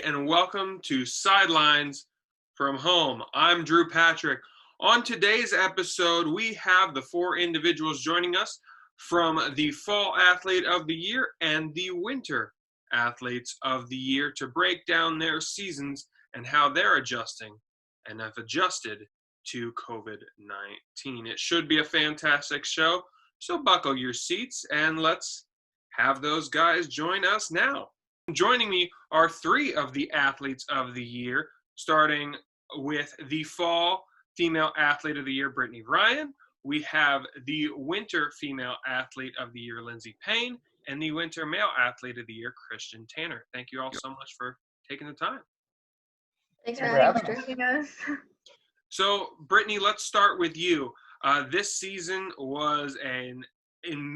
and welcome to Sidelines from Home. I'm Drew Patrick. On today's episode, we have the four individuals joining us from the Fall Athlete of the Year and the Winter Athletes of the Year to break down their seasons and how they're adjusting and have adjusted to COVID-19. It should be a fantastic show, so buckle your seats and let's have those guys join us now. Joining me are three of the Athletes of the Year, starting with the Fall Female Athlete of the Year, Brittany Ryan. We have the Winter Female Athlete of the Year, Lyndsey Payne, and the Winter Male Athlete of the Year, Christian Tanner. Thank you all so much for taking the time. Thanks for having us. So, Brittany, let's start with you. This season was an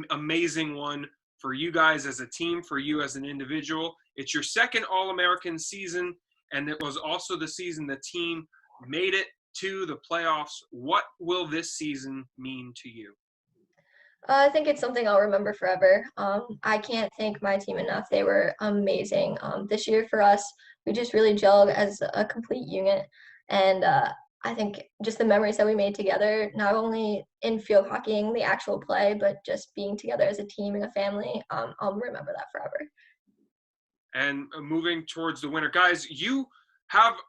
amazing one for you guys as a team, for you as an individual. It's your second All-American season, and it was also the season the team made it to the playoffs. What will this season mean to you? I think it's something I'll remember forever. I can't thank my team enough. They were amazing. This year for us, we just really gelled as a complete unit. And I think just the memories that we made together, not only in field hockeying, the actual play, but just being together as a team and a family, I'll remember that forever. And moving towards the winter, guys, you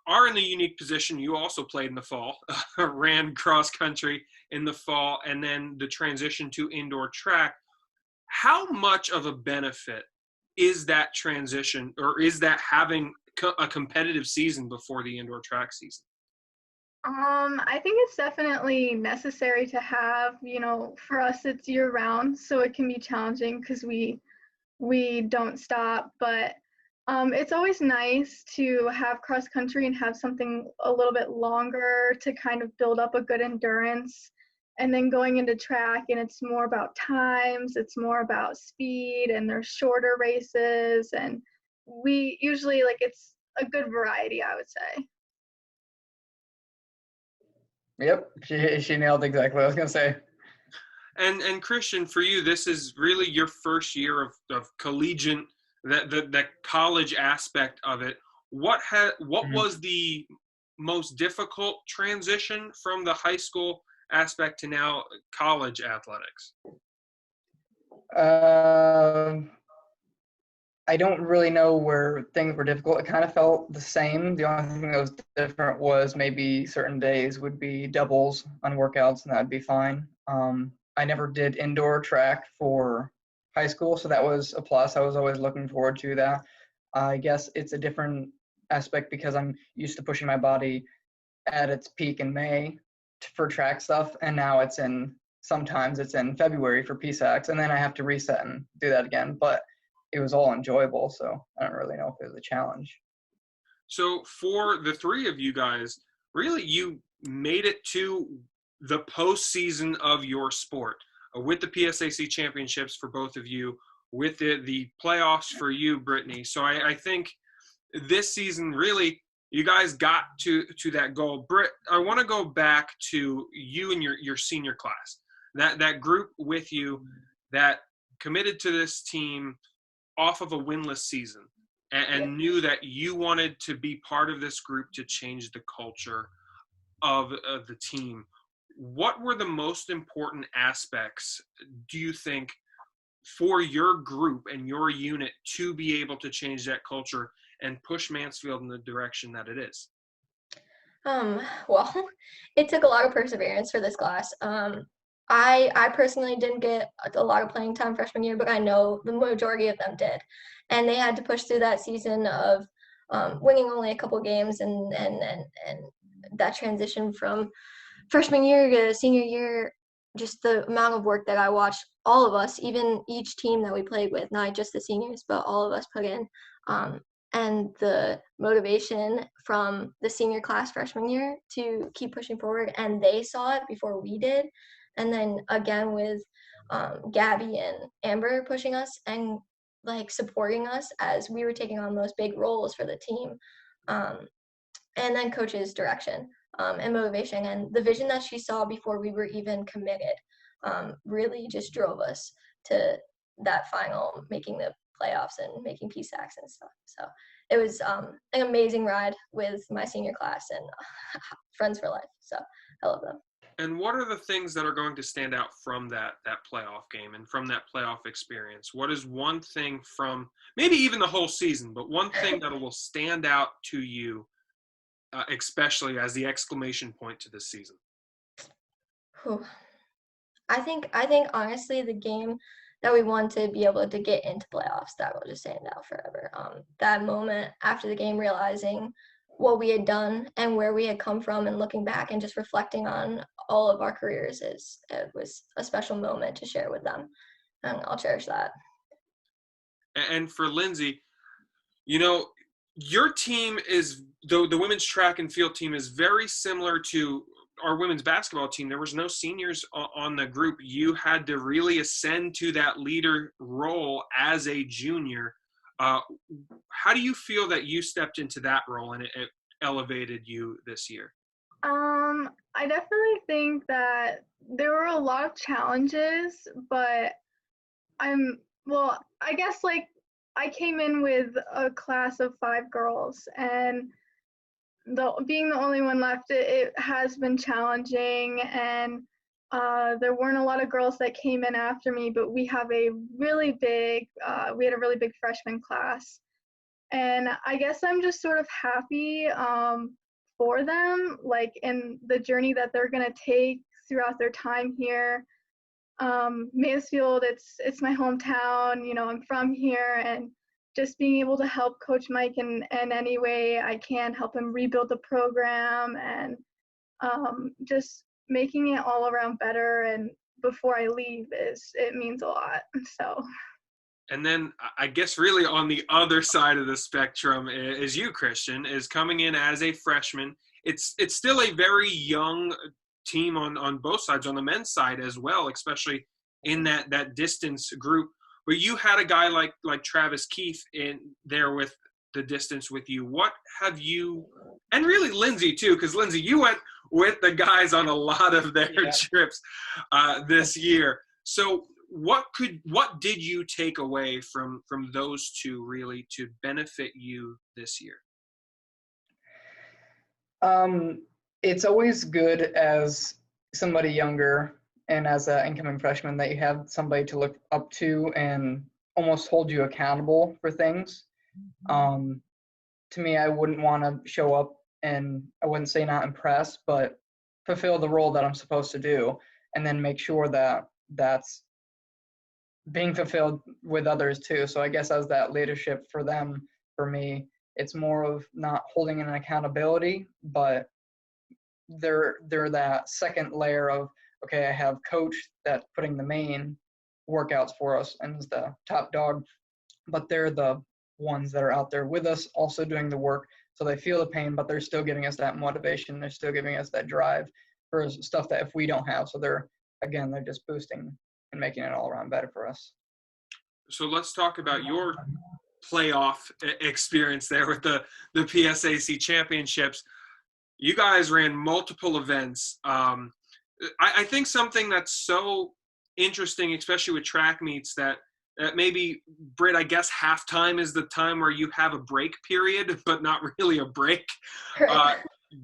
are in the unique position. You also played in the fall, ran cross country in the fall, and then the transition to indoor track. How much of a benefit is that transition, or is that having a competitive season before the indoor track season? I think it's definitely necessary to have. For us it's year round, so it can be challenging because we don't stop, but it's always nice to have cross country and have something a little bit longer to kind of build up a good endurance. And then going into track, and it's more about times, it's more about speed, and there's shorter races, and we usually it's a good variety, I would say. Yep, she nailed exactly what I was gonna say. And Christian, for you, this is really your first year of collegiate, that college aspect of it. What was the most difficult transition from the high school aspect to now college athletics? I don't really know where things were difficult. It kind of felt the same. The only thing that was different was maybe certain days would be doubles on workouts, and that would be fine. I never did indoor track for high school, so that was a plus. I was always looking forward to that. I guess it's a different aspect because I'm used to pushing my body at its peak in May for track stuff, and now sometimes it's in February for PSACs, and then I have to reset and do that again. But it was all enjoyable, so I don't really know if it was a challenge. So for the three of you guys, really you made it to the postseason of your sport with the PSAC championships for both of you, with the playoffs for you, Brittany. So I think this season, really, you guys got to that goal. Britt, I want to go back to you and your senior class, that group with you that committed to this team off of a winless season and knew that you wanted to be part of this group to change the culture of the team. What were the most important aspects, do you think, for your group and your unit to be able to change that culture and push Mansfield in the direction that it is? Well, it took a lot of perseverance for this class. I personally didn't get a lot of playing time freshman year, but I know the majority of them did. And they had to push through that season of winning only a couple games and that transition from freshman year to senior year, just the amount of work that I watched all of us, even each team that we played with, not just the seniors, but all of us put in. And the motivation from the senior class freshman year to keep pushing forward, and they saw it before we did. And then again with Gabby and Amber pushing us and supporting us as we were taking on those big roles for the team. And then coach's direction and motivation and the vision that she saw before we were even committed really just drove us to that final, making the playoffs and making PSACs and stuff. So it was an amazing ride with my senior class and friends for life. So I love them. And what are the things that are going to stand out from that playoff game and from that playoff experience? What is one thing from maybe even the whole season, but one thing that will stand out to you, especially as the exclamation point to this season? Whew. I think honestly the game that we won to be able to get into playoffs, that will just stand out forever. That moment after the game, realizing what we had done and where we had come from, and looking back and just reflecting on all of our careers, it was a special moment to share with them, and I'll cherish that. And for Lyndsey, your team is the women's track and field team is very similar to our women's basketball team. There was no seniors on the group. You had to really ascend to that leader role as a junior. How do you feel that you stepped into that role and it elevated you this year? I definitely think that there were a lot of challenges, but I guess like I came in with a class of 5 girls, and being the only one left, it has been challenging, and there weren't a lot of girls that came in after me, but we have a really big, we had a really big freshman class. And I guess I'm just sort of happy for them, like in the journey that they're gonna take throughout their time here. Mansfield, it's my hometown, I'm from here, and just being able to help Coach Mike in any way I can, help him rebuild the program, and just making it all around better and before I leave it means a lot. So. And then I guess really on the other side of the spectrum is you, Christian, is coming in as a freshman. It's still a very young team on both sides, on the men's side as well, especially in that distance group. But you had a guy like Travis Keith in there with the distance with you. What have you, and really Lyndsey too, because Lyndsey, you went with the guys on a lot of their trips this year. So what did you take away from those two really to benefit you this year? It's always good as somebody younger and as an incoming freshman that you have somebody to look up to and almost hold you accountable for things. To me, I wouldn't want to show up and I wouldn't say not impress, but fulfill the role that I'm supposed to do, and then make sure that that's being fulfilled with others too. So I guess as that leadership for them, for me, it's more of not holding an accountability, but they're that second layer of, okay, I have coach that's putting the main workouts for us and is the top dog, but they're the ones that are out there with us also doing the work. So they feel the pain, but they're still giving us that motivation. They're still giving us that drive for stuff that if we don't have. So they're just boosting and making it all around better for us. So let's talk about your playoff experience there with the PSAC championships. You guys ran multiple events. I think something that's so interesting, especially with track meets, that maybe, Britt, I guess halftime is the time where you have a break period, but not really a break.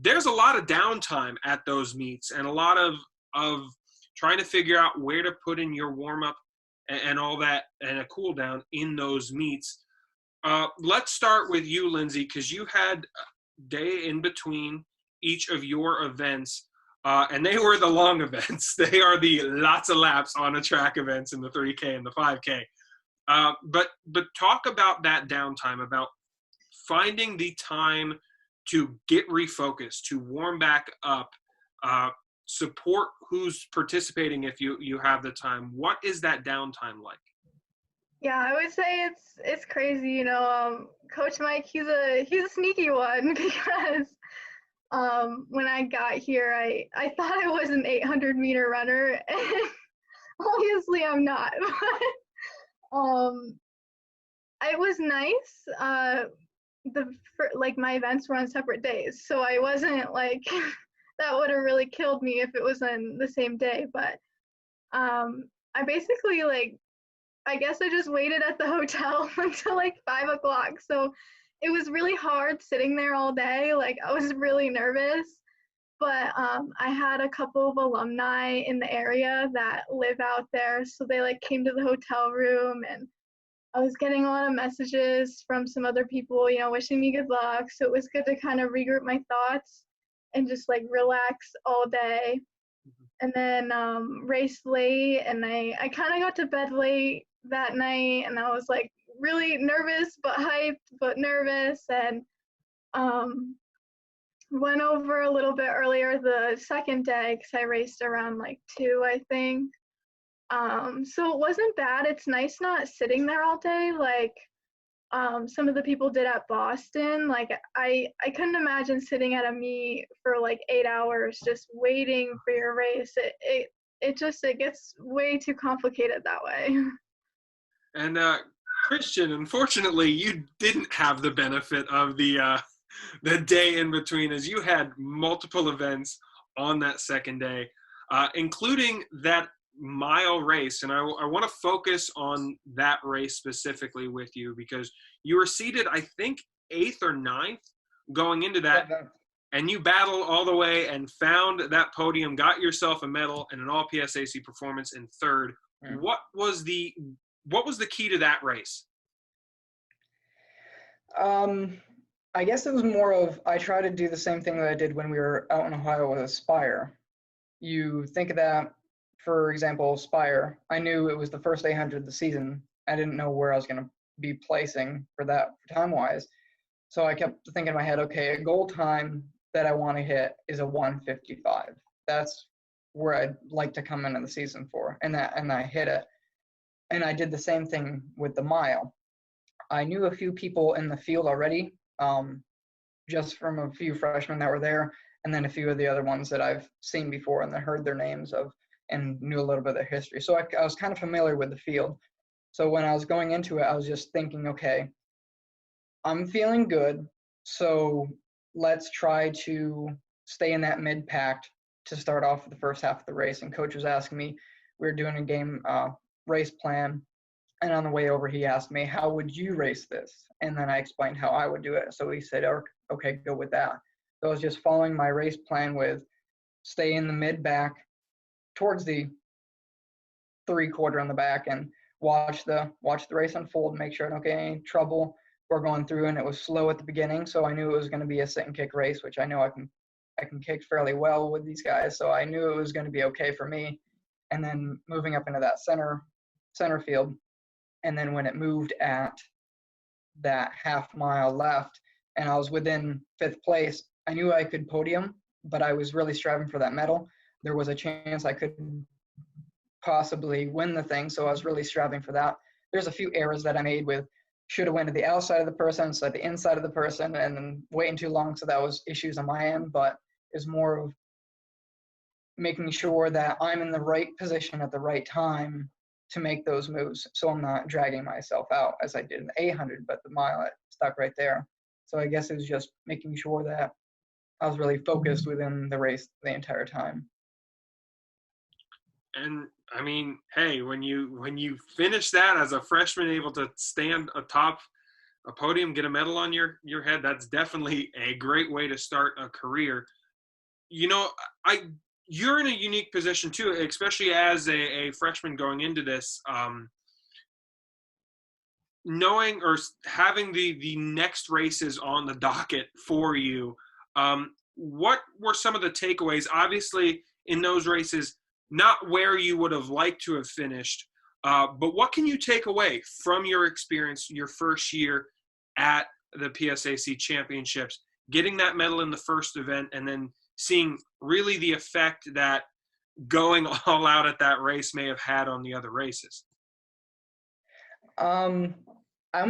There's a lot of downtime at those meets and a lot of trying to figure out where to put in your warm-up and all that, and a cool down in those meets. Let's start with you, Lyndsey, because you had a day in between each of your events, and they were the long events. They are the lots of laps on a track events in the 3K and the 5K. But talk about that downtime, about finding the time to get refocused, to warm back up, support who's participating if you have the time. What is that downtime like? Yeah, I would say it's crazy. Coach Mike, he's a sneaky one, because when I got here, I thought I was an 800-meter runner, and obviously I'm not. It was nice. My events were on separate days, so I wasn't like that would have really killed me if it was on the same day. But I basically I guess I just waited at the hotel until 5 o'clock. So it was really hard sitting there all day. Like, I was really nervous. But I had a couple of alumni in the area that live out there, so they like came to the hotel room, and I was getting a lot of messages from some other people, you know, wishing me good luck. So it was good to kind of regroup my thoughts and just like relax all day. And then raced late, and I kind of got to bed late that night, and I was like really nervous but hyped but nervous, and went over a little bit earlier the second day because I raced around like 2, I think. So it wasn't bad. It's nice not sitting there all day like some of the people did at Boston. Like I couldn't imagine sitting at a meet for like 8 hours just waiting for your race. It gets way too complicated that way. And Christian, unfortunately, you didn't have the benefit of the day in between, as you had multiple events on that second day, including that mile race. And I want to focus on that race specifically with you, because you were seated, I think, 8th or 9th going into that, and you battled all the way and found that podium, got yourself a medal and an all PSAC performance in 3rd. What was the key to that race? I guess it was more of, I try to do the same thing that I did when we were out in Ohio with Aspire. You think of that, for example, Aspire. I knew it was the first 800 of the season. I didn't know where I was going to be placing for that time-wise. So I kept thinking in my head, okay, a goal time that I want to hit is a 1:55. That's where I'd like to come into the season for, and I hit it. And I did the same thing with the mile. I knew a few people in the field already, just from a few freshmen that were there, and then a few of the other ones that I've seen before and that heard their names of and knew a little bit of their history. So I was kind of familiar with the field. So when I was going into it, I was just thinking, okay, I'm feeling good, so let's try to stay in that mid-pack to start off with the first half of the race. And coach was asking me, we were doing a game race plan, and on the way over, he asked me, how would you race this? And then I explained how I would do it. So he said, okay, go with that. So I was just following my race plan with stay in the mid-back towards the 3/4 on the back and watch the race unfold, make sure I don't get any trouble. We're going through, and it was slow at the beginning, so I knew it was going to be a sit and kick race, which I know I can kick fairly well with these guys, so I knew it was going to be okay for me. And then moving up into that center field, and then when it moved at that half mile left and I was within 5th place, I knew I could podium, but I was really striving for that medal. There was a chance I could possibly win the thing, so I was really striving for that. There's a few errors that I made with should have went to the outside of the person instead of the inside of the person, and then waiting too long, so that was issues on my end, but it's more of making sure that I'm in the right position at the right time to make those moves, so I'm not dragging myself out as I did in the 800, but the mile I stuck right there. So I guess it was just making sure that I was really focused within the race the entire time. And I mean, hey, when you finish that as a freshman, able to stand atop a podium, get a medal on your head, that's definitely a great way to start a career. You know, you're in a unique position too, especially as a freshman going into this, knowing or having the next races on the docket for you. What were some of the takeaways? Obviously, in those races, not where you would have liked to have finished, but what can you take away from your experience, your first year at the PSAC championships, getting that medal in the first event, and then seeing really the effect that going all out at that race may have had on the other races? I'm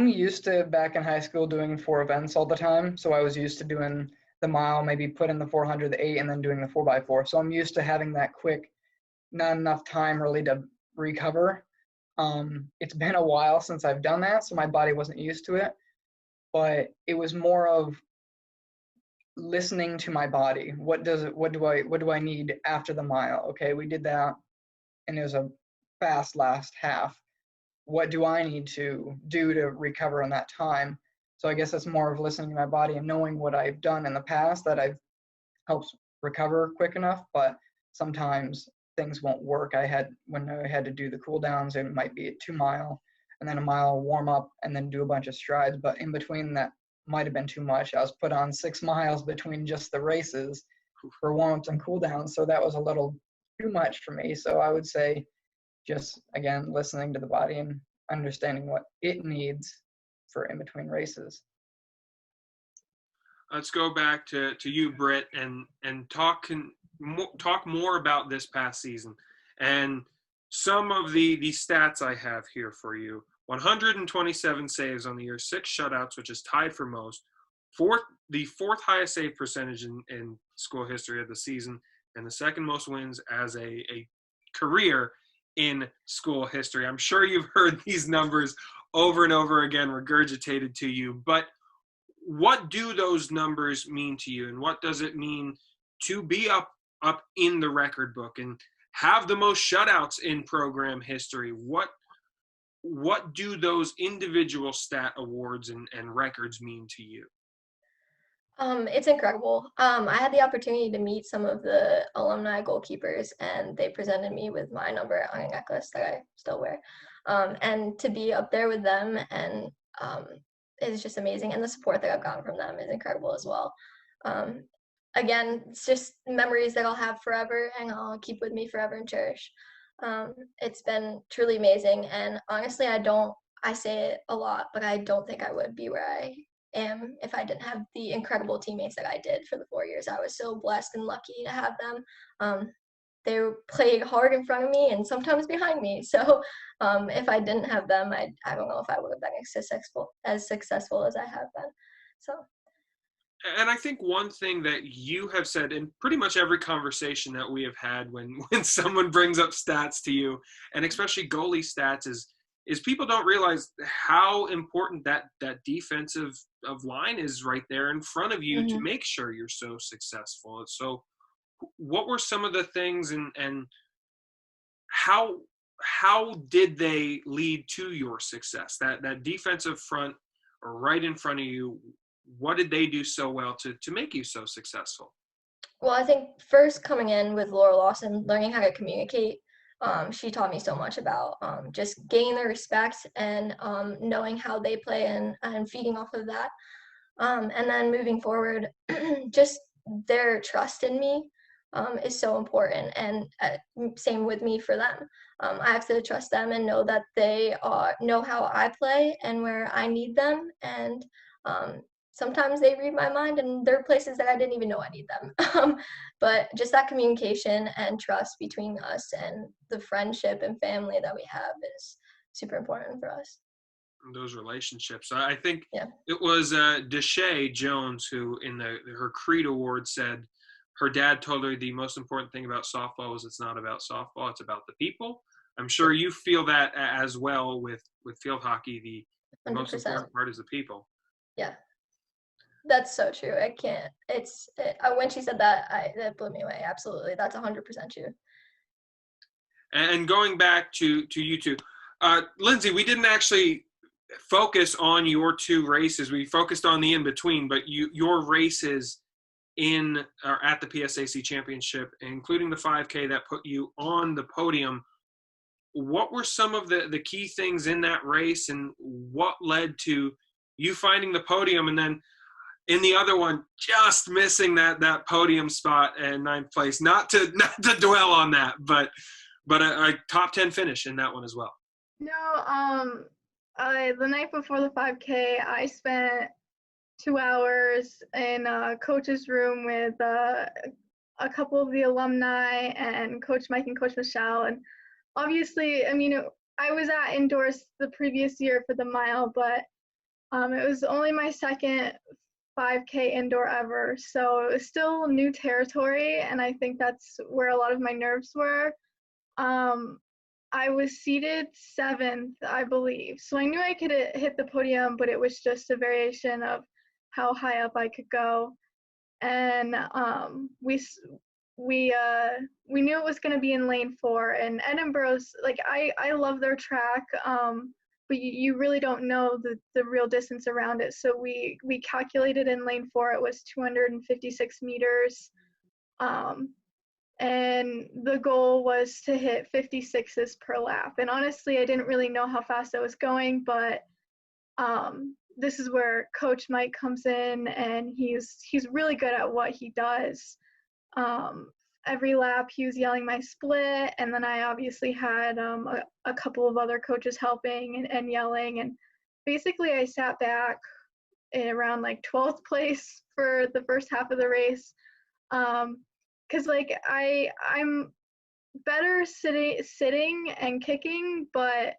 used to back in high school doing 4 events all the time. So I was used to doing the mile, maybe put in the 400, the 8, and then doing the 4x4. So I'm used to having that quick, not enough time really to recover. It's been a while since I've done that, so my body wasn't used to it. But it was more of listening to my body. What do I need after the mile? Okay, we did that, and it was a fast last half. What do I need to do to recover on that time? So I guess it's more of listening to my body and knowing what I've done in the past that I've helps recover quick enough, but sometimes things won't work. When I had to do the cool downs, it might be a 2 mile and then a mile warm up and then do a bunch of strides. But in between that might have been too much. I was put on 6 miles between just the races for warm ups and cool downs. So that was a little too much for me. So I would say just, again, listening to the body and understanding what it needs for in between races. Let's go back to you, Britt, and talk more about this past season and some of the stats I have here for you. 127 saves on the year, 6 shutouts, which is tied for most. The fourth highest save percentage in school history of the season, and the second most wins as a career in school history. I'm sure you've heard these numbers over and over again regurgitated to you, but what do those numbers mean to you, and what does it mean to be up in the record book and have the most shutouts in program history? What do those individual stat awards and records mean to you? It's incredible. I had the opportunity to meet some of the alumni goalkeepers, and they presented me with my number on a necklace that I still wear. And to be up there with them and is just amazing. And the support that I've gotten from them is incredible as well. Again, it's just memories that I'll have forever and I'll keep with me forever and cherish. It's been truly amazing. And honestly, I say it a lot, but I don't think I would be where I am if I didn't have the incredible teammates that I did for the 4 years. I was so blessed and lucky to have them. They played hard in front of me and sometimes behind me. So if I didn't have them, I don't know if I would have been as successful as I have been. So. And I think one thing that you have said in pretty much every conversation that we have had when someone brings up stats to you, and especially goalie stats, is people don't realize how important that defensive line is right there in front of you to make sure you're so successful. So what were some of the things and how did they lead to your success? That defensive front or right in front of you, what did they do so well to make you so successful? Well, I think first coming in with Laura Lawson, learning how to communicate, she taught me so much about just gaining their respect and knowing how they play and feeding off of that. And then moving forward, just their trust in me is so important, and same with me for them. I have to trust them and know that they know how I play and where I need them, and sometimes they read my mind, and there are places that I didn't even know I need them. But just that communication and trust between us and the friendship and family that we have is super important for us. Those relationships. I think Yeah. it was Deshae Jones who in her Creed Award said her dad told her the most important thing about softball is it's not about softball, it's about the people. I'm sure you feel that as well with field hockey. The most 100%. important part is the people. Yeah. That's so true. I can't. When she said that, that blew me away. Absolutely, that's 100% true. And going back to you two, Lyndsey, we didn't actually focus on your 2 races. We focused on the in between, but your races at the PSAC championship, including the 5K that put you on the podium. What were some of the key things in that race, and what led to you finding the podium, and then in the other one, just missing that podium spot in 9th place? Not to dwell on that, but a top 10 finish in that one as well. No, the night before the 5K, I spent 2 hours in a coach's room with a couple of the alumni and Coach Mike and Coach Michelle. And obviously, I mean, I was at indoors the previous year for the mile, but it was only my second 5K indoor ever. So it was still new territory, and I think that's where a lot of my nerves were. I was seated 7th, I believe. So I knew I could hit the podium, but it was just a variation of how high up I could go. And we knew it was going to be in lane 4. And Edinburgh's, like, I love their track. but you really don't know the real distance around it. So we calculated in lane 4 it was 256 meters. And the goal was to hit 56s per lap. And honestly, I didn't really know how fast I was going, but this is where Coach Mike comes in, and he's really good at what he does. Every lap he was yelling my split, and then I obviously had a couple of other coaches helping and yelling, and basically I sat back in around like 12th place for the first half of the race. Because like I'm better sitting and kicking, but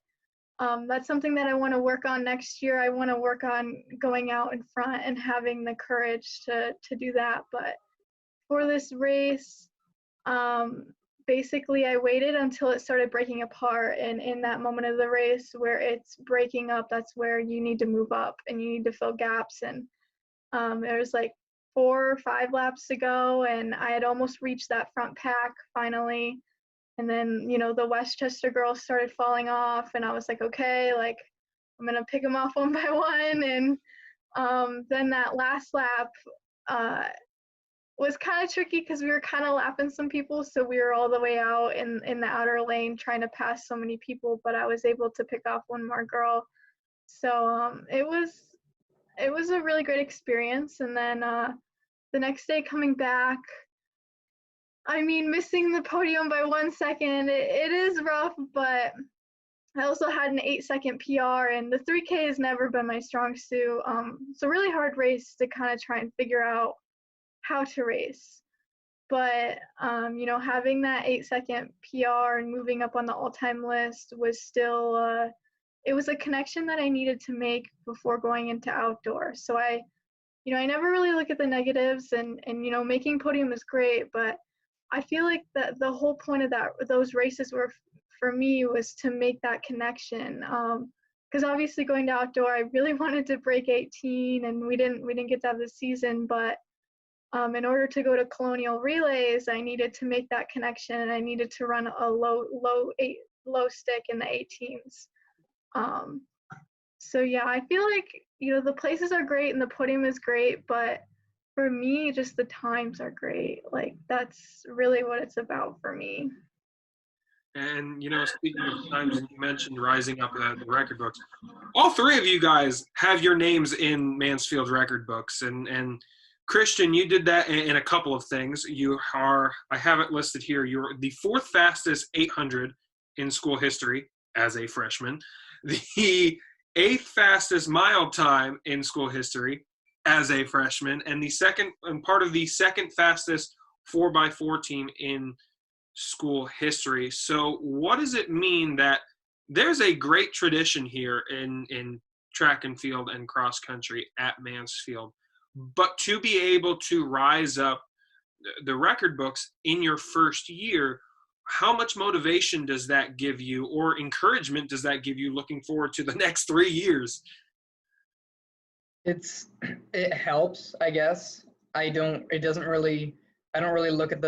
that's something that I want to work on next year. I want to work on going out in front and having the courage to do that. But for this race, basically I waited until it started breaking apart, and in that moment of the race where it's breaking up, that's where you need to move up and you need to fill gaps. And there's like 4 or 5 laps to go, and I had almost reached that front pack finally. And then, the Westchester girls started falling off, and I was like, okay, like I'm going to pick them off one by one. And then that last lap was kind of tricky because we were kind of lapping some people. So we were all the way out in the outer lane trying to pass so many people, but I was able to pick off one more girl. So it was a really great experience. And then the next day coming back, I mean, missing the podium by 1 second, it is rough, but I also had an 8-second PR, and the 3K has never been my strong suit. It's a really hard race to kind of try and figure out how to race. But, having that 8-second PR and moving up on the all-time list was still, it was a connection that I needed to make before going into outdoor. So I never really look at the negatives, and making podium is great, but I feel like that the whole point of those races were for me was to make that connection. Because obviously going to outdoor, I really wanted to break 18, and we didn't get to have the season. But in order to go to Colonial Relays, I needed to make that connection, and I needed to run a low stick in the 18s. So yeah, I feel like the places are great and the podium is great, but for me, just the times are great. Like, that's really what it's about for me. And, speaking of times, you mentioned rising up the record books. All 3 of you guys have your names in Mansfield record books. And Christian, you did that in a couple of things. I have it listed here, you're the 4th fastest 800 in school history as a freshman, the 8th fastest mile time in school history as a freshman, and part of the 2nd fastest 4x4 team in school history. So what does it mean that there's a great tradition here in track and field and cross country at Mansfield, but to be able to rise up the record books in your first year, how much motivation does that give you, or encouragement does that give you looking forward to the next 3 years? It helps, I guess. I don't really look at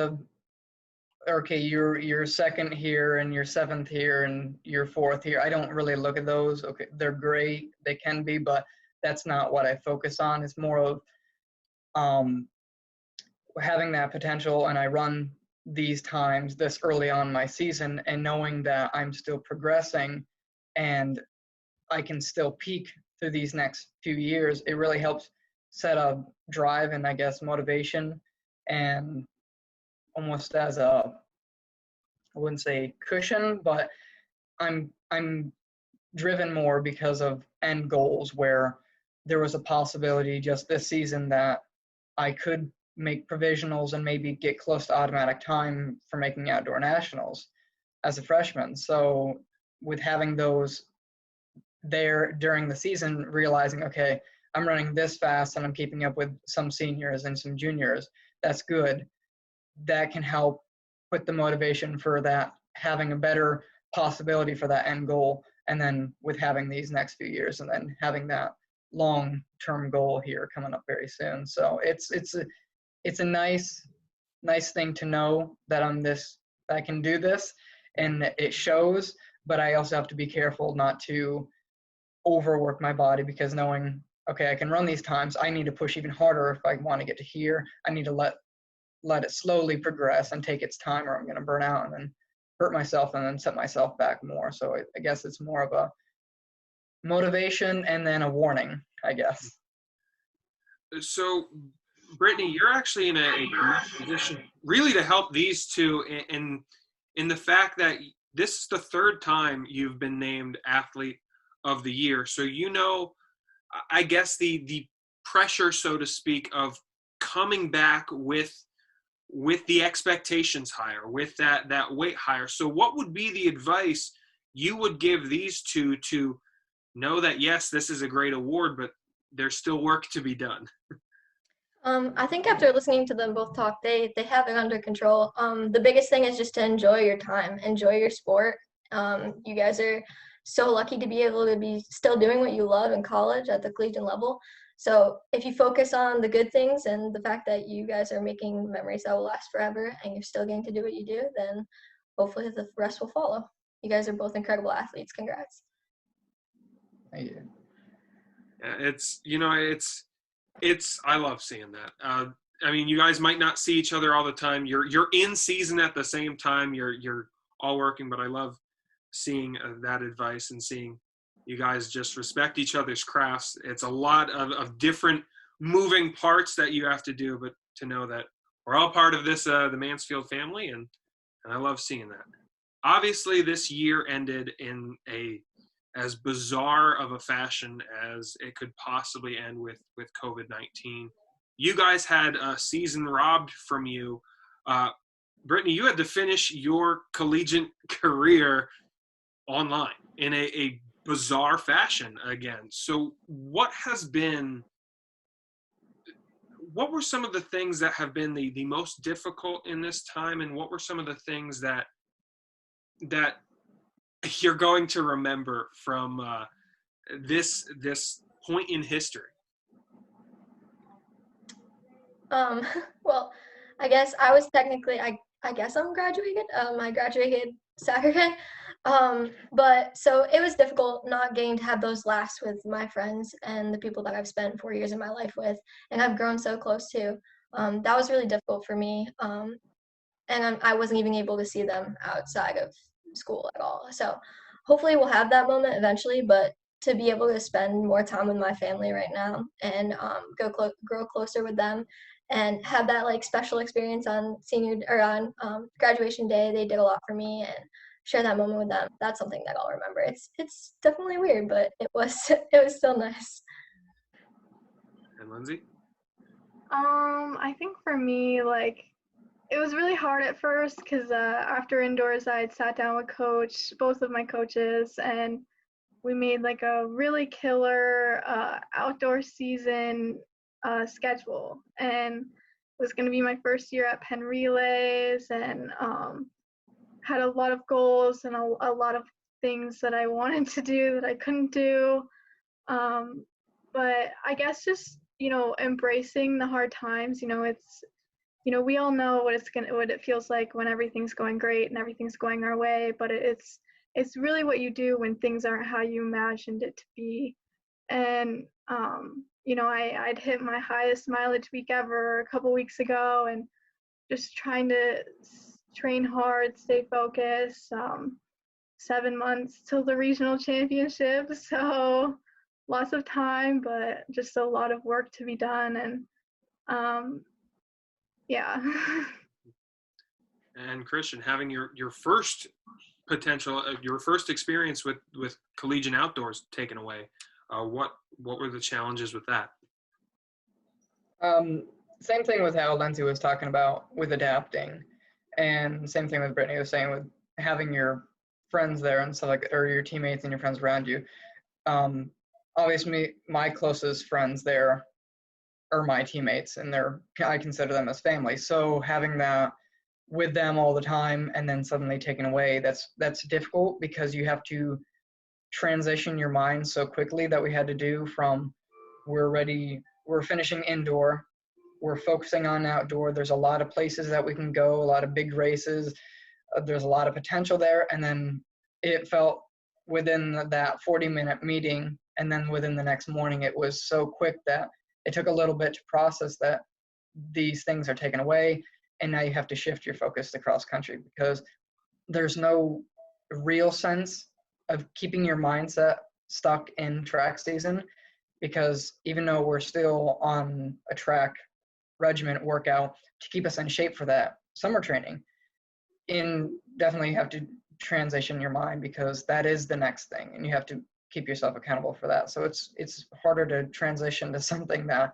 you're 2nd here and you're 7th here and you're 4th here. I don't really look at those. Okay, they're great, they can be, but that's not what I focus on. It's more of having that potential, and I run these times this early on in my season, and knowing that I'm still progressing and I can still peak through these next few years. It really helps set a drive and, I guess, motivation, and almost as I wouldn't say cushion, but I'm driven more because of end goals, where there was a possibility just this season that I could make provisionals and maybe get close to automatic time for making outdoor nationals as a freshman. So with having those there during the season, realizing, okay, I'm running this fast and I'm keeping up with some seniors and some juniors, that's good. That can help put the motivation for that, having a better possibility for that end goal. And then with having these next few years, and then having that long-term goal here coming up very soon. So it's a nice thing to know that I can do this, and it shows, but I also have to be careful not to overwork my body, because knowing, okay, I can run these times, I need to push even harder if I want to get to here. I need to let it slowly progress and take its time, or I'm going to burn out and then hurt myself and then set myself back more. So I guess it's more of a motivation and then a warning, I guess. So, Brittany, you're actually in a position really to help these two in the fact that this is the third time you've been named Athlete of the Year. So, I guess the pressure, so to speak, of coming back with the expectations higher, with that weight higher. So what would be the advice you would give these two to know that, yes, this is a great award, but there's still work to be done? I think after listening to them both talk, they have it under control. The biggest thing is just to enjoy your time, enjoy your sport. You guys are so lucky to be able to be still doing what you love in college at the collegiate level. So if you focus on the good things and the fact that you guys are making memories that will last forever and you're still getting to do what you do, then hopefully the rest will follow. You guys are both incredible athletes. Congrats. Thank you. It's I love seeing that. I mean, you guys might not see each other all the time. You're in season at the same time. You're all working, but I love seeing that advice and seeing you guys just respect each other's crafts. It's a lot of different moving parts that you have to do, but to know that we're all part of this, the Mansfield family, and I love seeing that. Obviously, this year ended in as bizarre of a fashion as it could possibly end with COVID-19. You guys had a season robbed from you. Brittany, you had to finish your collegiate career online in a bizarre fashion again. So what were some of the things that have been the most difficult in this time, and what were some of the things that you're going to remember from this point in history? Well, I guess I was technically, I guess I'm graduated. I graduated Saturday. But so it was difficult not getting to have those laughs with my friends and the people that I've spent 4 years of my life with and I've grown so close to. That was really difficult for me. And I wasn't even able to see them outside of school at all. So hopefully we'll have that moment eventually, but to be able to spend more time with my family right now and grow closer with them and have that like special experience on graduation day. They did a lot for me, and share that moment with them. That's something that I'll remember. It's definitely weird, but it was still nice. And Lyndsey? I think for me, like, it was really hard at first because after indoors, I had sat down with both of my coaches, and we made like a really killer outdoor season schedule. And it was going to be my first year at Penn Relays, and had a lot of goals and a lot of things that I wanted to do that I couldn't do. But I guess just, embracing the hard times, it's, we all know what it feels like when everything's going great and everything's going our way, but it's really what you do when things aren't how you imagined it to be. And, I'd hit my highest mileage week ever a couple weeks ago, and just trying to train hard, stay focused. 7 months till the regional championship, so lots of time, but just a lot of work to be done. And yeah. And Christian, having your first your first experience with collegiate outdoors taken away, what were the challenges with that? Same thing with how Lyndsey was talking about with adapting, and same thing with Brittany was saying with having your friends there and stuff like, or your teammates and your friends around you. Obviously, my closest friends there are my teammates, and I consider them as family. So having that with them all the time and then suddenly taken away, that's difficult, because you have to transition your mind so quickly that we had to do from we're finishing indoor, we're focusing on outdoor. There's a lot of places that we can go, a lot of big races. There's a lot of potential there. And then it felt within that 40-minute meeting And then within the next morning, it was so quick that it took a little bit to process that these things are taken away. And now you have to shift your focus to cross country, because there's no real sense of keeping your mindset stuck in track season, because even though we're still on a track regiment workout to keep us in shape for that summer training, definitely have to transition your mind, because that is the next thing, and you have to keep yourself accountable for that. So it's harder to transition to something that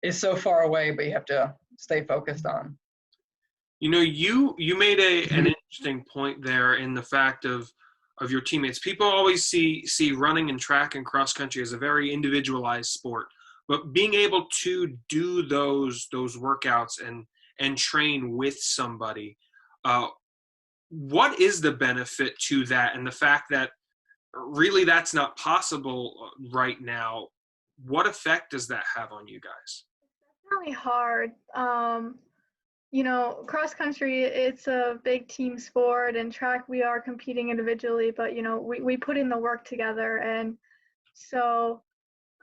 is so far away, but you have to stay focused on. You know, you made an interesting point there in the fact of your teammates. People always see running and track and cross country as a very individualized sport, but being able to do those workouts and train with somebody, what is the benefit to that? And the fact that really that's not possible right now, what effect does that have on you guys? Really hard. Cross country, it's a big team sport, and track, we are competing individually, but, we put in the work together. And so,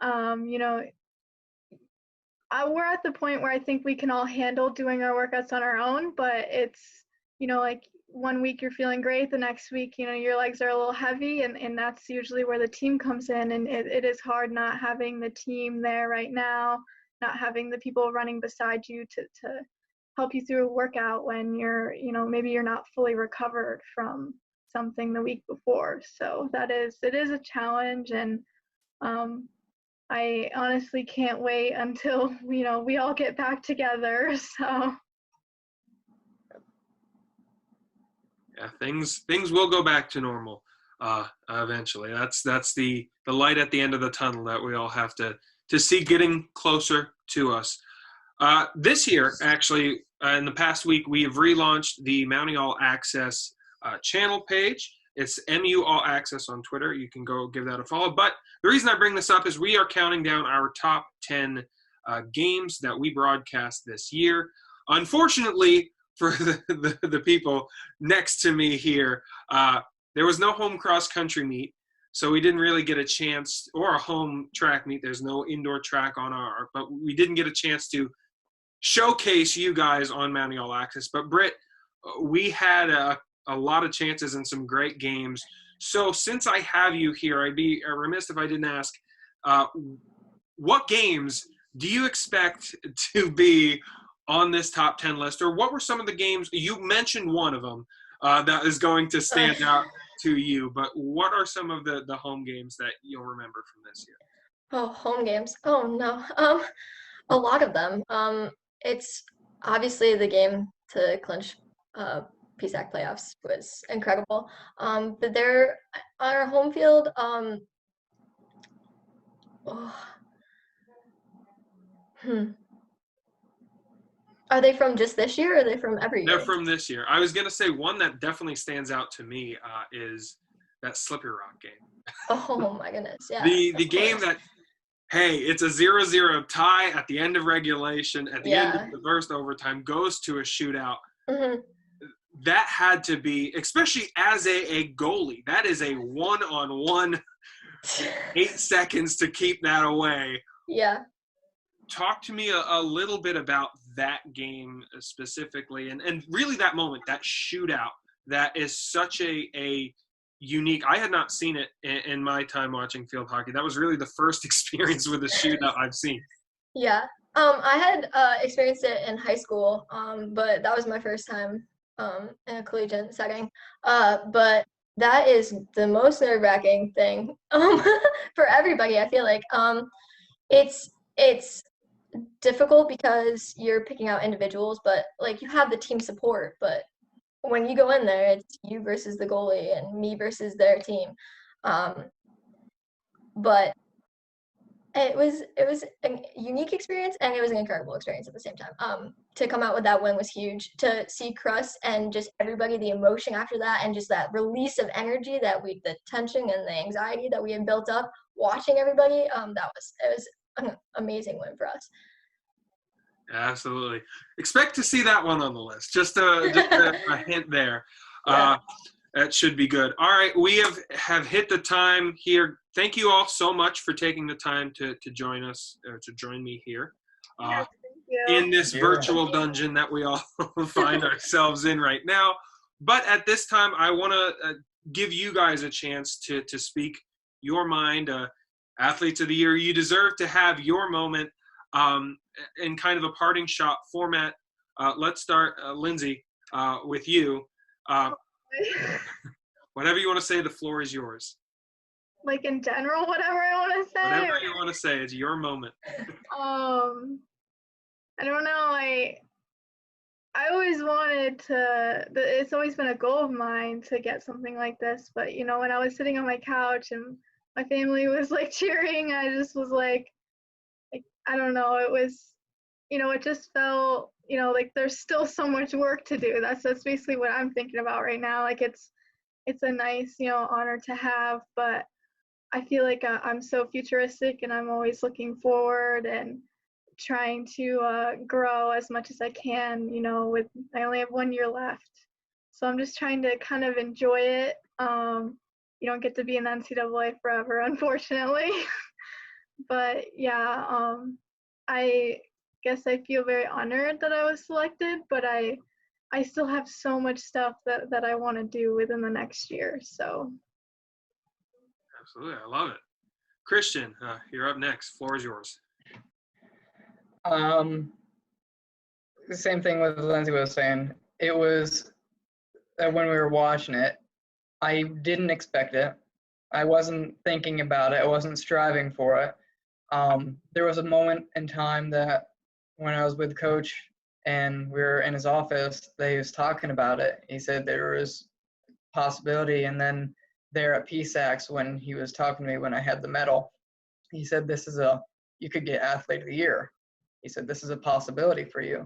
we're at the point where I think we can all handle doing our workouts on our own, but it's, like 1 week you're feeling great, the next week, your legs are a little heavy, and that's usually where the team comes in. And it is hard not having the team there right now, not having the people running beside you to help you through a workout when you're, maybe you're not fully recovered from something the week before. So it is a challenge, and I honestly can't wait until, we all get back together. So. Yeah, things will go back to normal eventually. That's the light at the end of the tunnel that we all have to see getting closer to us. This year, actually, in the past week, we have relaunched the Mounting All Access channel page. It's MU All Access on Twitter. You can go give that a follow. But the reason I bring this up is we are counting down our top 10 games that we broadcast this year. Unfortunately, for the people next to me here, there was no home cross country meet, so we didn't really get a chance, or a home track meet. There's no indoor track on but we didn't get a chance to showcase you guys on Mounting All Access. But Britt, we had a lot of chances and some great games. So since I have you here, I'd be remiss if I didn't ask, what games do you expect to be on this top 10 list? Or what were some of the games, you mentioned one of them that is going to stand out to you, but what are some of the home games that you'll remember from this year? Oh, home games. Oh no. A lot of them. It's obviously the game to clinch PSAC playoffs was incredible. But they're on our home field. Are they from just this year, or are they from every year? They're from this year. I was going to say one that definitely stands out to me is that Slippery Rock game. Oh my goodness, yeah. The game that, hey, it's a 0-0 tie at the end of regulation, at the end of the first overtime, goes to a shootout. Mm-hmm. That had to be, especially as a goalie, that is a one-on-one 8 seconds to keep that away. Yeah. Talk to me a little bit about that game specifically, and really that moment, that shootout, that is such a unique. I had not seen it in my time watching field hockey. That was really the first experience with a shootout I've seen. Yeah. I had experienced it in high school, but that was my first time in a collegiate setting. But that is the most nerve-wracking thing for everybody, I feel like. It's difficult because you're picking out individuals, but like you have the team support, but when you go in there, it's you versus the goalie and me versus their team. But it was a unique experience, and it was an incredible experience at the same time. To come out with that win was huge. To see Crust and just everybody, the emotion after that, and just that release of energy the tension and the anxiety that we had built up watching everybody, it was an amazing win for us. Absolutely. Expect to see that one on the list. Just a hint there. Yeah. That should be good. All right, we have hit the time here. Thank you all so much for taking the time to join us, or to join me here Yes, thank you. in this Yeah. virtual dungeon that we all find ourselves in right now. But at this time, I want to give you guys a chance to speak your mind. Athletes of the Year, you deserve to have your moment in kind of a parting shot format. Let's start, Lyndsey, with you. Whatever you want to say, the floor is yours. Like in general, whatever I want to say. Whatever you want to say, it's your moment. I don't know. I always wanted to. It's always been a goal of mine to get something like this. But you know, when I was sitting on my couch and my family was like cheering, I just was like I don't know. It was, you know, it just felt, you know, like there's still so much work to do. That's basically what I'm thinking about right now. Like it's a nice, you know, honor to have, but I feel like I'm so futuristic and I'm always looking forward and trying to grow as much as I can, you know, I only have 1 year left. So I'm just trying to kind of enjoy it. You don't get to be in the NCAA forever, unfortunately. But yeah, I guess I feel very honored that I was selected, but I still have so much stuff that I want to do within the next year. So. Absolutely, I love it. Christian, you're up next. Floor is yours. The same thing with Lyndsey was saying. It was when we were watching it, I didn't expect it. I wasn't thinking about it. I wasn't striving for it. There was a moment in time that when I was with Coach and we were in his office, he was talking about it. He said there was possibility, and then there at PSACs when he was talking to me when I had the medal, he said, you could get Athlete of the Year. He said, this is a possibility for you.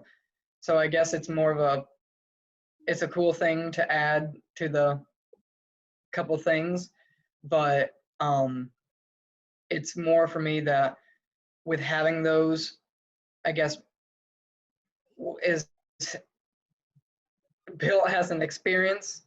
So I guess it's more of it's a cool thing to add to the couple things, but it's more for me that with having those, I guess, is built as an experience,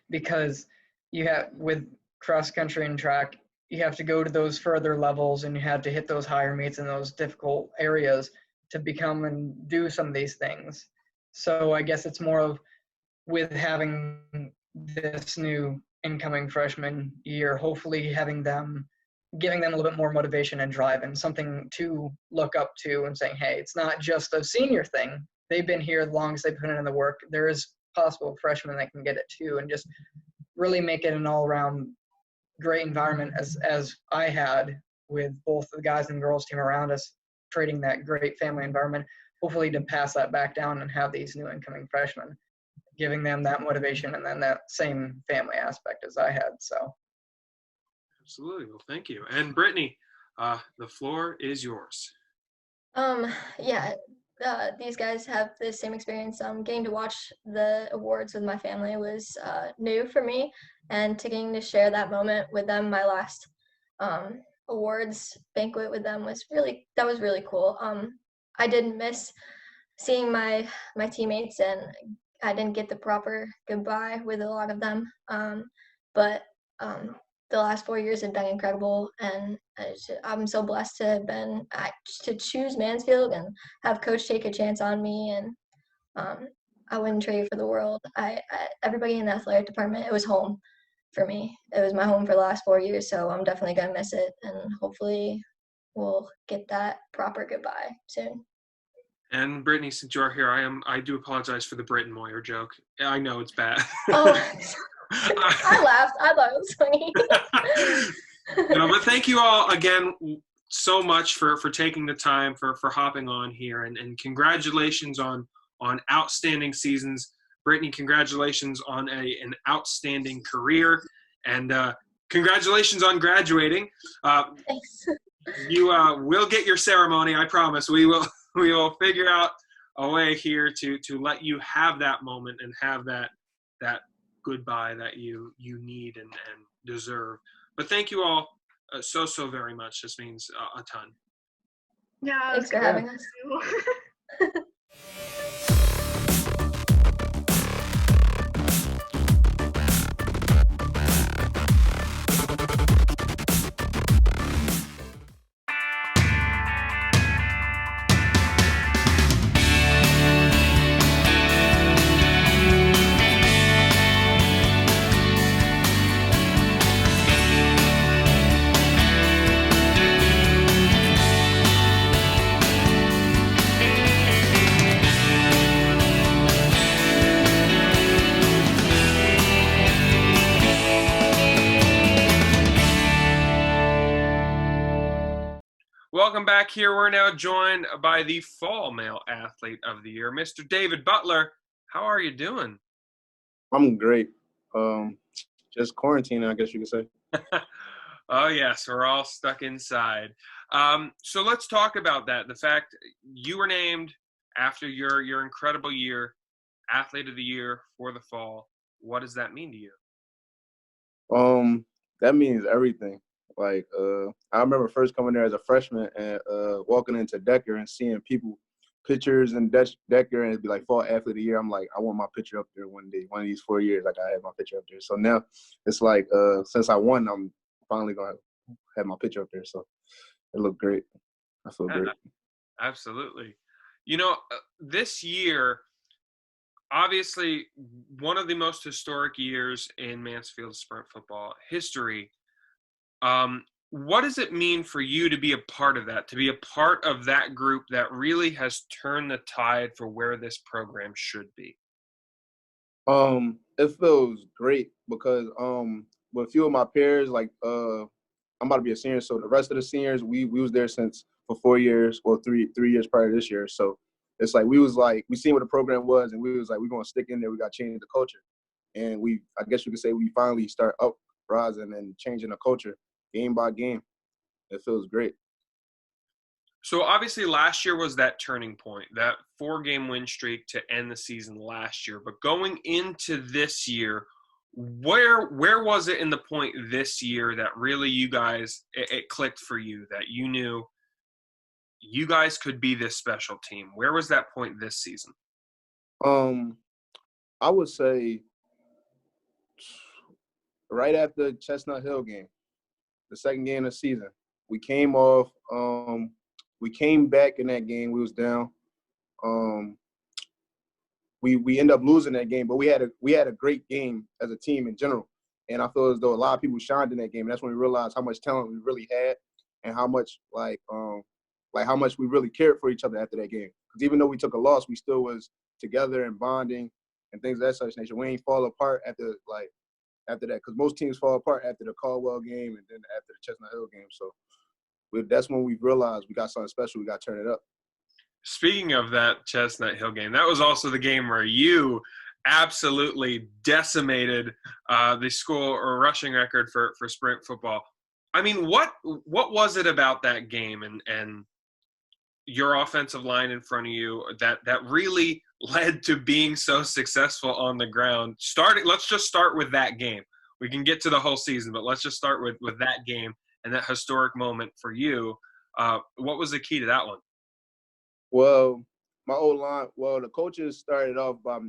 because you have, with cross country and track, you have to go to those further levels and you have to hit those higher meets in those difficult areas to become and do some of these things. So I guess it's more of, with having this new incoming freshman year, hopefully giving them a little bit more motivation and drive and something to look up to and saying, hey, it's not just a senior thing. They've been here as long as they put in the work. There is possible freshmen that can get it too, and just really make it an all-around great environment as I had with both the guys and girls team around us, creating that great family environment, hopefully to pass that back down and have these new incoming freshmen, giving them that motivation and then that same family aspect as I had. So. Absolutely. Well, thank you. And Brittany, the floor is yours. Yeah, these guys have the same experience. Getting to watch the awards with my family was new for me, and getting to share that moment with them, my last awards banquet with them was really cool. I didn't miss seeing my teammates, and I didn't get the proper goodbye with a lot of them. But the last 4 years have been incredible, and I'm so blessed to have been to choose Mansfield and have Coach take a chance on me, and I wouldn't trade it for the world. Everybody in the athletic department, it was home for me. It was my home for the last 4 years, so I'm definitely gonna miss it, and hopefully we'll get that proper goodbye soon. And Brittany, since you're here, I do apologize for the Britton Moyer joke. I know it's bad. Oh, I laughed. I thought it was funny. No, but thank you all again so much for taking the time for hopping on here, and congratulations on outstanding seasons. Brittany, congratulations on an outstanding career, and congratulations on graduating. Thanks. You will get your ceremony, I promise. We will figure out a way here to let you have that moment and have that goodbye that you need and deserve. But thank you all so very much. This means a ton. Yeah. Thanks for having us. Welcome back here. We're now joined by the Fall Male Athlete of the Year, Mr. David Butler. How are you doing? I'm great. Just quarantining, I guess you could say. Oh, yes, we're all stuck inside. So let's talk about that. The fact you were named after your incredible year, Athlete of the Year for the fall. What does that mean to you? That means everything. Like, I remember first coming there as a freshman and walking into Decker and seeing people, pictures and Decker, and it'd be like Fall Athlete of the Year. I'm like, I want my picture up there one day. One of these 4 years, like I had my picture up there. So now it's like, since I won, I'm finally gonna have my picture up there. So it looked great. I feel great. Absolutely. You know, this year, obviously, one of the most historic years in Mansfield sprint football history. What does it mean for you to be a part of that, to be a part of that group that really has turned the tide for where this program should be? It feels great because with a few of my peers, like I'm about to be a senior, so the rest of the seniors, we was there since for 4 years, well, three years prior to this year. So it's like we seen what the program was, and we was like, we're gonna stick in there. We got to change the culture, and I guess you could say, we finally start uprising and changing the culture game by game. It feels great. So obviously last year was that turning point, that 4-game win streak to end the season last year. But going into this year, where was it in the point this year that really you guys, it clicked for you, that you knew you guys could be this special team? Where was that point this season? I would say right after Chestnut Hill game, the second game of the season. We came off, we came back in that game. We was down. We ended up losing that game, but we had a great game as a team in general. And I feel as though a lot of people shined in that game. And that's when we realized how much talent we really had and how much how much we really cared for each other after that game. Because even though we took a loss, we still was together and bonding and things of that such nature. We ain't fall apart after that, because most teams fall apart after the Caldwell game and then after the Chestnut Hill game. So that's when we realized we got something special. We got to turn it up. Speaking of that Chestnut Hill game, that was also the game where you absolutely decimated the school or rushing record for sprint football. I mean, what was it about that game and your offensive line in front of you that really led to being so successful on the ground? Let's just start with that game. We can get to the whole season, but let's just start with that game and that historic moment for you. What was the key to that one? Well, my old line. Well, the coaches started off by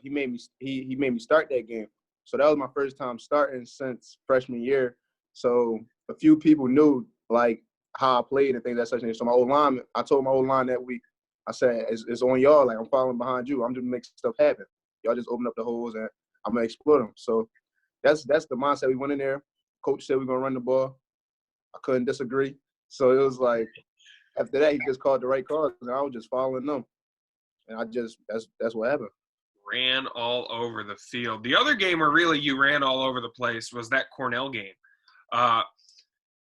he made me start that game. So that was my first time starting since freshman year. So a few people knew like how I played and things of that such. So I told my old line that week, I said, it's on y'all. Like, I'm following behind you. I'm just making stuff happen. Y'all just open up the holes and I'm gonna explode them. So that's the mindset we went in there. Coach said we're gonna run the ball. I couldn't disagree. So it was like after that he just called the right calls and I was just following them. And that's what happened. Ran all over the field. The other game where really you ran all over the place was that Cornell game.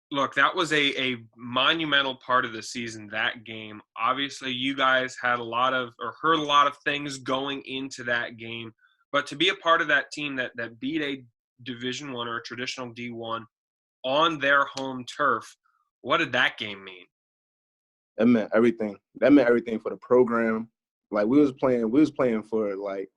Look, that was a monumental part of the season, that game. Obviously, you guys had heard a lot of things going into that game. But to be a part of that team that beat a Division I or a traditional D1 on their home turf, what did that game mean? That meant everything. That meant everything for the program. Like, we was playing for, like,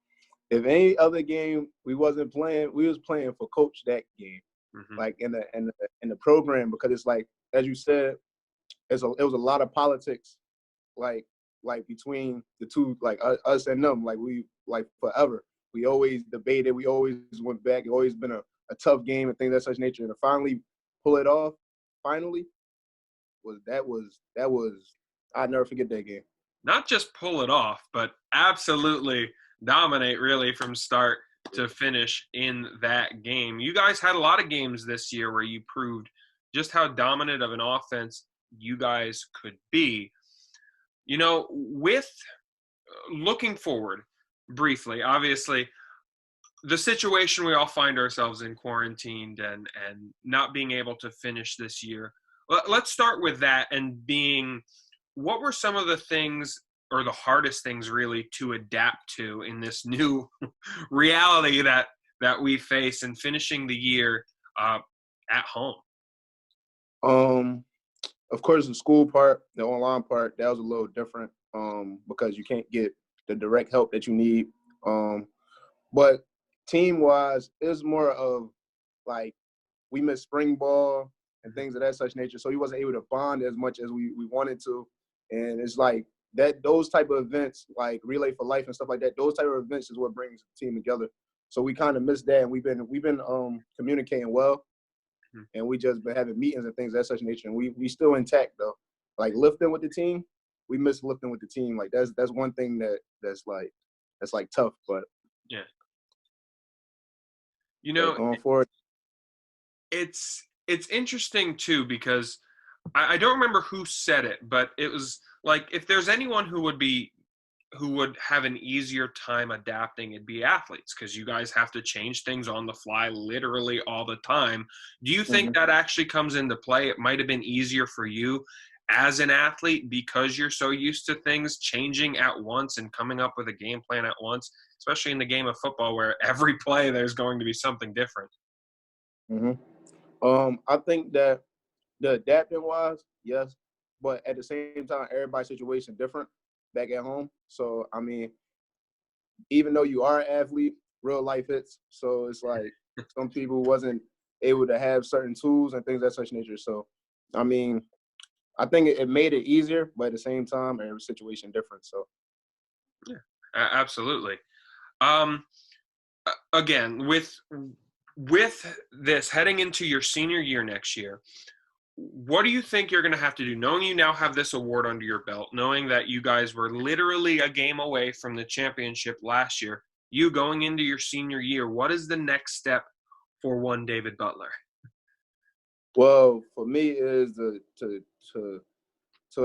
if any other game we wasn't playing, we was playing for coach that game. Mm-hmm. Like in the program, because it's like, as you said, it was a lot of politics, like between the two, like us and them. Like, we, like, forever. We always debated. We always went back. It always been a tough game and things of such nature. And to finally pull it off, I'll never forget that game. Not just pull it off, but absolutely dominate, really, from start to finish in that game. You guys had a lot of games this year where you proved just how dominant of an offense you guys could be. You know, with looking forward briefly, obviously, the situation we all find ourselves in, quarantined and not being able to finish this year, let's start with that, and being, what were some of the things, or the hardest things really, to adapt to in this new reality that we face, and finishing the year at home? Of course, the school part, the online part, that was a little different because you can't get the direct help that you need. But team-wise, it was more of like we missed spring ball and things of that such nature, so he wasn't able to bond as much as we wanted to. And it's like that, those type of events, like Relay for Life and stuff like that, those type of events is what brings the team together. So we kind of missed that, and we've been communicating well, and we just been having meetings and things of that such nature. And we still intact though. Like lifting with the team, we miss lifting with the team. Like that's one thing that's tough, but Yeah. going forward. It's interesting too, because I don't remember who said it, but it was like, if there's anyone who would have an easier time adapting, it'd be athletes, because you guys have to change things on the fly literally all the time. Do you think that actually comes into play? It might have been easier for you as an athlete because you're so used to things changing at once and coming up with a game plan at once, especially in the game of football where every play there's going to be something different. I think that the adapting wise, yes, but at the same time, everybody's situation different back at home. So I mean, even though you are an athlete, real life hits. So it's like some people wasn't able to have certain tools and things of that such nature. So I mean, I think it made it easier, but at the same time, every situation different. So yeah, absolutely. Again, with this heading into your senior year next year, what do you think you're going to have to do, knowing you now have this award under your belt, knowing that you guys were literally a game away from the championship last year, you going into your senior year, what is the next step for one David Butler? Well, for me is to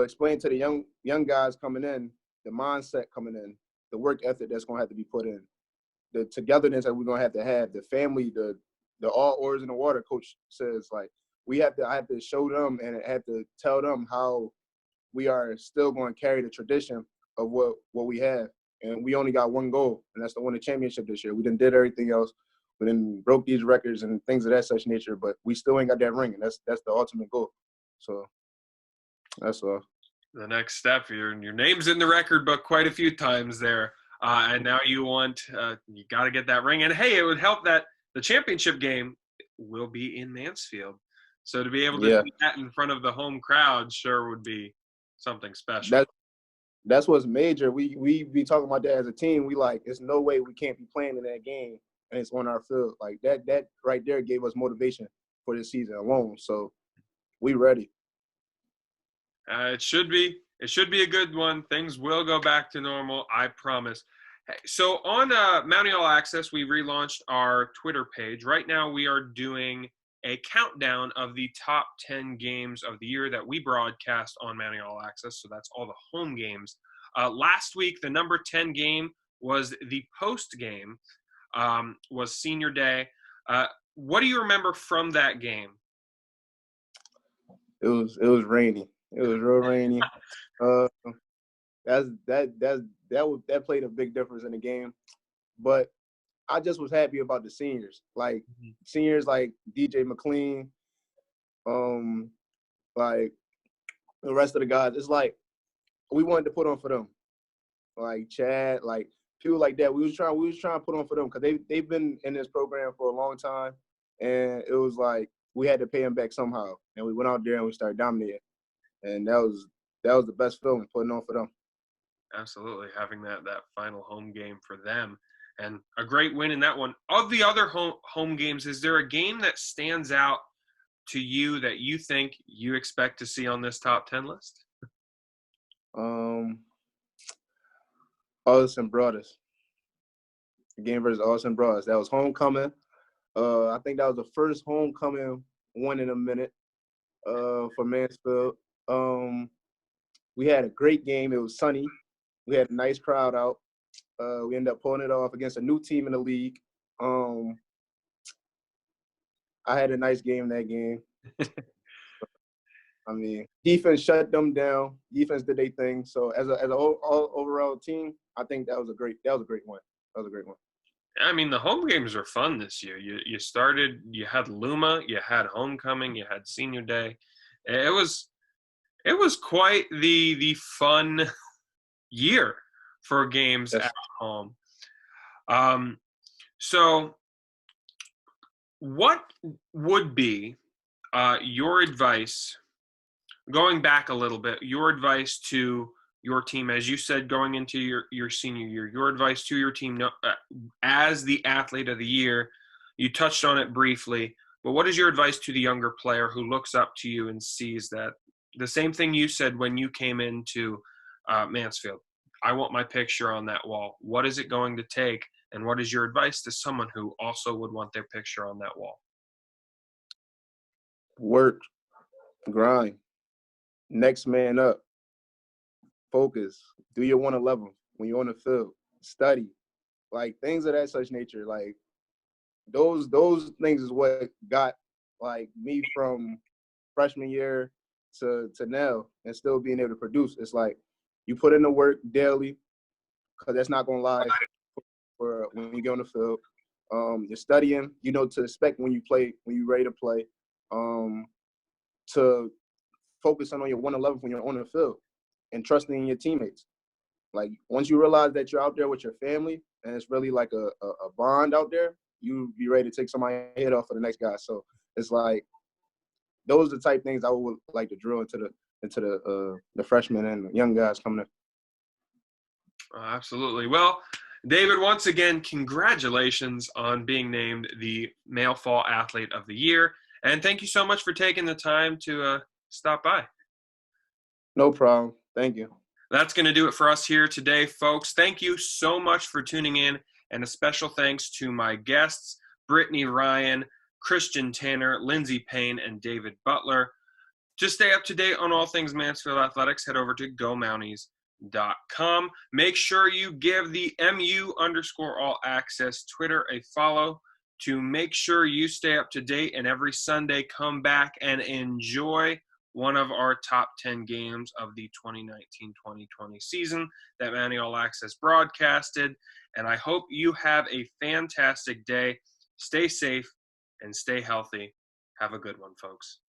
explain to the young guys coming in, the mindset coming in, the work ethic that's going to have to be put in, the togetherness that we're going to have, the family, the all oars in the water. Coach says, like, I have to show them and I have to tell them how we are still going to carry the tradition of what we have. And we only got one goal, and that's to win the championship this year. We done did everything else. We done broke these records and things of that such nature, but we still ain't got that ring, and that's the ultimate goal. So that's all. The next step, your name's in the record book quite a few times there, and now you got to get that ring. And hey, it would help that the championship game will be in Mansfield, so to be able to do that in front of the home crowd sure would be something special. That's what's major. We be talking about that as a team. We like, there's no way we can't be playing in that game and it's on our field. Like that right there gave us motivation for this season alone. So we ready. It should be a good one. Things will go back to normal, I promise. So on Mounting All Access, we relaunched our Twitter page. Right now we are doing a countdown of the top 10 games of the year that we broadcast on Mounting All Access. So that's all the home games. Last week, the number 10 game was the post game, was Senior Day. What do you remember from that game? It was rainy. It was real rainy. That played a big difference in the game. But I just was happy about the seniors. Like seniors like DJ McLean, like the rest of the guys. It's like we wanted to put on for them. Like Chad, like people like that. We was trying to put on for them because they've been in this program for a long time, and it was like we had to pay them back somehow. And we went out there and we started dominating, and that was the best feeling, putting on for them. Absolutely, having that final home game for them, and a great win in that one. Of the other home games, is there a game that stands out to you that you think you expect to see on this top 10 list? Austin Brothers. The game versus Austin Brothers. That was homecoming. I think that was the first homecoming one in a minute for Mansfield. We had a great game. It was sunny. We had a nice crowd out. We ended up pulling it off against a new team in the league. I had a nice game that game. I mean, defense shut them down. Defense did their thing. So as a all overall team, I think that was a great one. That was a great one. I mean, the home games are fun this year. You started, you had Luma, you had homecoming, you had senior day. It was quite the fun year for games Yes. at home. So what would be your advice, going back a little bit, your advice to your team, as you said, going into your senior year, your advice to your team as the athlete of the year? You touched on it briefly, but what is your advice to the younger player who looks up to you and sees that the same thing you said when you came into Mansfield? I want my picture on that wall. What is it going to take? And what is your advice to someone who also would want their picture on that wall? Work, grind, next man up, focus, do your 111 when you're on the field, study, like things of that such nature. Like those things is what got like me from freshman year to now and still being able to produce. It's like you put in the work daily, because that's not gonna lie for when you get on the field. You're studying, you know, to expect when you play, when you're ready to play. To focus on your 111 when you're on the field and trusting in your teammates. Like once you realize that you're out there with your family and it's really like a bond out there, you be ready to take somebody's head off for the next guy. So it's like those are the type of things I would like to drill into the freshmen and young guys coming in. Absolutely. Well, David, once again, congratulations on being named the Male Fall Athlete of the Year. And thank you so much for taking the time to stop by. No problem. Thank you. That's going to do it for us here today, folks. Thank you so much for tuning in. And a special thanks to my guests, Brittany Ryan, Christian Tanner, Lyndsey Payne, and David Butler. To stay up to date on all things Mansfield Athletics, head over to GoMounties.com. Make sure you give the MU_All Access Twitter a follow to make sure you stay up to date, and every Sunday come back and enjoy one of our top 10 games of the 2019-2020 season that Mountie All Access broadcasted. And I hope you have a fantastic day. Stay safe and stay healthy. Have a good one, folks.